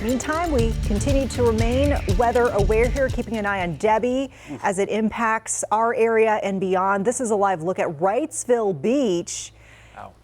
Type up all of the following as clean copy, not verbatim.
Meantime, we continue to remain weather aware here, keeping an eye on Debby as it impacts our area and beyond. This is a live look at Wrightsville Beach.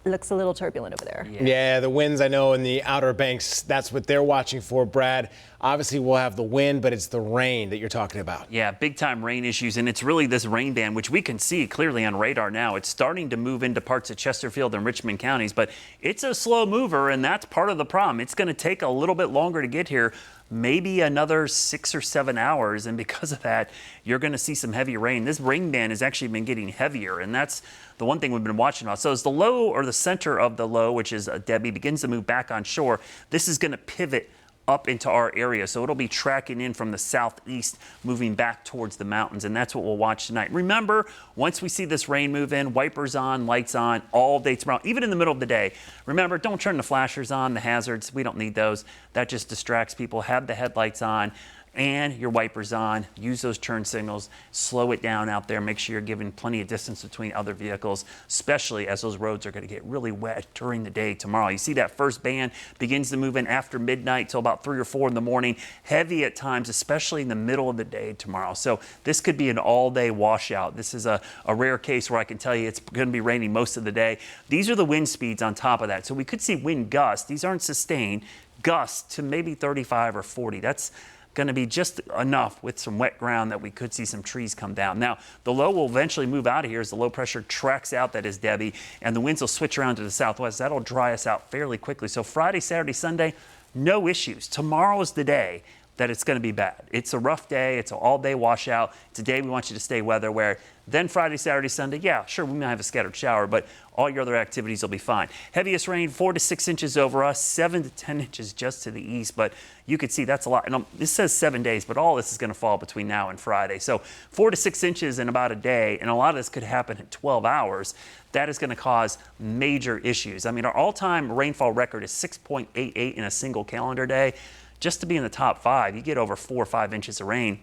It looks a little turbulent over there. Yeah, the winds, I know, in the Outer Banks, that's what they're watching for, Brad. Obviously, we'll have the wind, but it's the rain that you're talking about. Yeah, big-time rain issues, and it's really this rain band, which we can see clearly on radar now. It's starting to move into parts of Chesterfield and Richmond counties, but it's a slow mover, and that's part of the problem. It's going to take a little bit longer to get here, maybe another 6 or 7 hours, and because of that, you're going to see some heavy rain. This rain band has actually been getting heavier, and that's the one thing we've been watching about. So as the low, or the center of the low, which is Debby, begins to move back on shore, this is going to pivot up into our area. So it'll be tracking in from the southeast, moving back towards the mountains, and that's what we'll watch tonight. Remember, once we see this rain move in, wipers on, lights on, all day tomorrow, even in the middle of the day. Remember, don't turn the flashers on, the hazards. We don't need those. That just distracts people. Have the headlights on and your wipers on. Use those turn signals. Slow it down out there. Make sure you're giving plenty of distance between other vehicles, especially as those roads are going to get really wet during the day tomorrow. You see that first band begins to move in after midnight till about 3 or 4 in the morning. Heavy at times, especially in the middle of the day tomorrow. So this could be an all-day washout. This is a rare case where I can tell you it's going to be raining most of the day. These are the wind speeds on top of that. So we could see wind gusts. These aren't sustained. Gusts to maybe 35 or 40. That's going to be just enough with some wet ground that we could see some trees come down. Now, the low will eventually move out of here as the low pressure tracks out, that is Debby, and the winds will switch around to the southwest. That'll dry us out fairly quickly. So Friday, Saturday, Sunday, no issues. Tomorrow is the day that it's going to be bad. It's a rough day. It's an all-day washout. Today, we want you to stay weather aware. Then Friday, Saturday, Sunday, yeah, sure, we might have a scattered shower, but all your other activities will be fine. Heaviest rain, 4 to 6 inches over us, 7 to 10 inches just to the east, but you can see that's a lot. And this says 7 days, but all this is going to fall between now and Friday. So 4 to 6 inches in about a day, and a lot of this could happen in 12 hours. That is going to cause major issues. I mean, our all-time rainfall record is 6.88 in a single calendar day. Just to be in the top 5, you get over 4 or 5 inches of rain.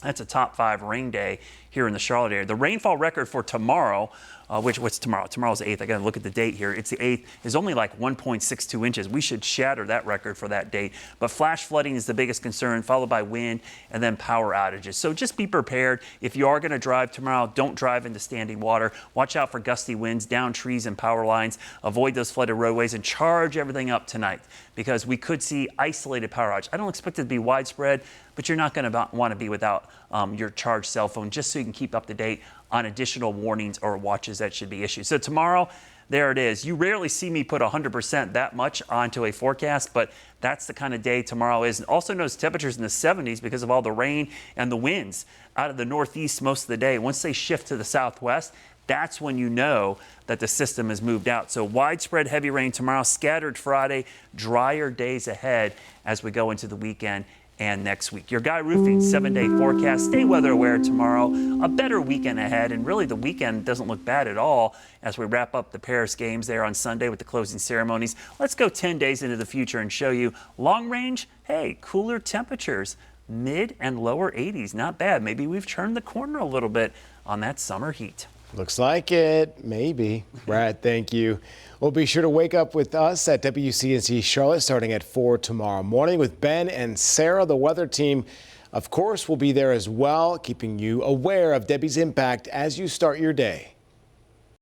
That's a top 5 rain day here in the Charlotte area. The rainfall record for tomorrow, what's tomorrow? Tomorrow's the 8th. I got to look at the date here. It's the 8th. Is only like 1.62 inches. We should shatter that record for that date. But flash flooding is the biggest concern, followed by wind and then power outages. So just be prepared. If you are going to drive tomorrow, don't drive into standing water. Watch out for gusty winds, down trees and power lines. Avoid those flooded roadways and charge everything up tonight because we could see isolated power outage. I don't expect it to be widespread, but you're not going to want to be without your charged cell phone just so you can keep up to date on additional warnings or watches that should be issued. So tomorrow, there it is. You rarely see me put 100% that much onto a forecast, but that's the kind of day tomorrow is. And also notice temperatures in the 70s because of all the rain and the winds out of the northeast most of the day. Once they shift to the southwest, that's when you know that the system has moved out. So widespread heavy rain tomorrow, scattered Friday, drier days ahead as we go into the weekend and next week. Your Guy Roofing 7-day forecast. Stay weather aware tomorrow. A better weekend ahead, and really the weekend doesn't look bad at all as we wrap up the Paris games there on Sunday with the closing ceremonies. Let's go 10 days into the future and show you long range. Hey, cooler temperatures, mid and lower 80s. Not bad. Maybe we've turned the corner a little bit on that summer heat. Looks like it. Maybe. Brad, thank you. Well, be sure to wake up with us at WCNC Charlotte starting at 4 tomorrow morning with Ben and Sarah. The weather team, of course, will be there as well, keeping you aware of Debby's impact as you start your day.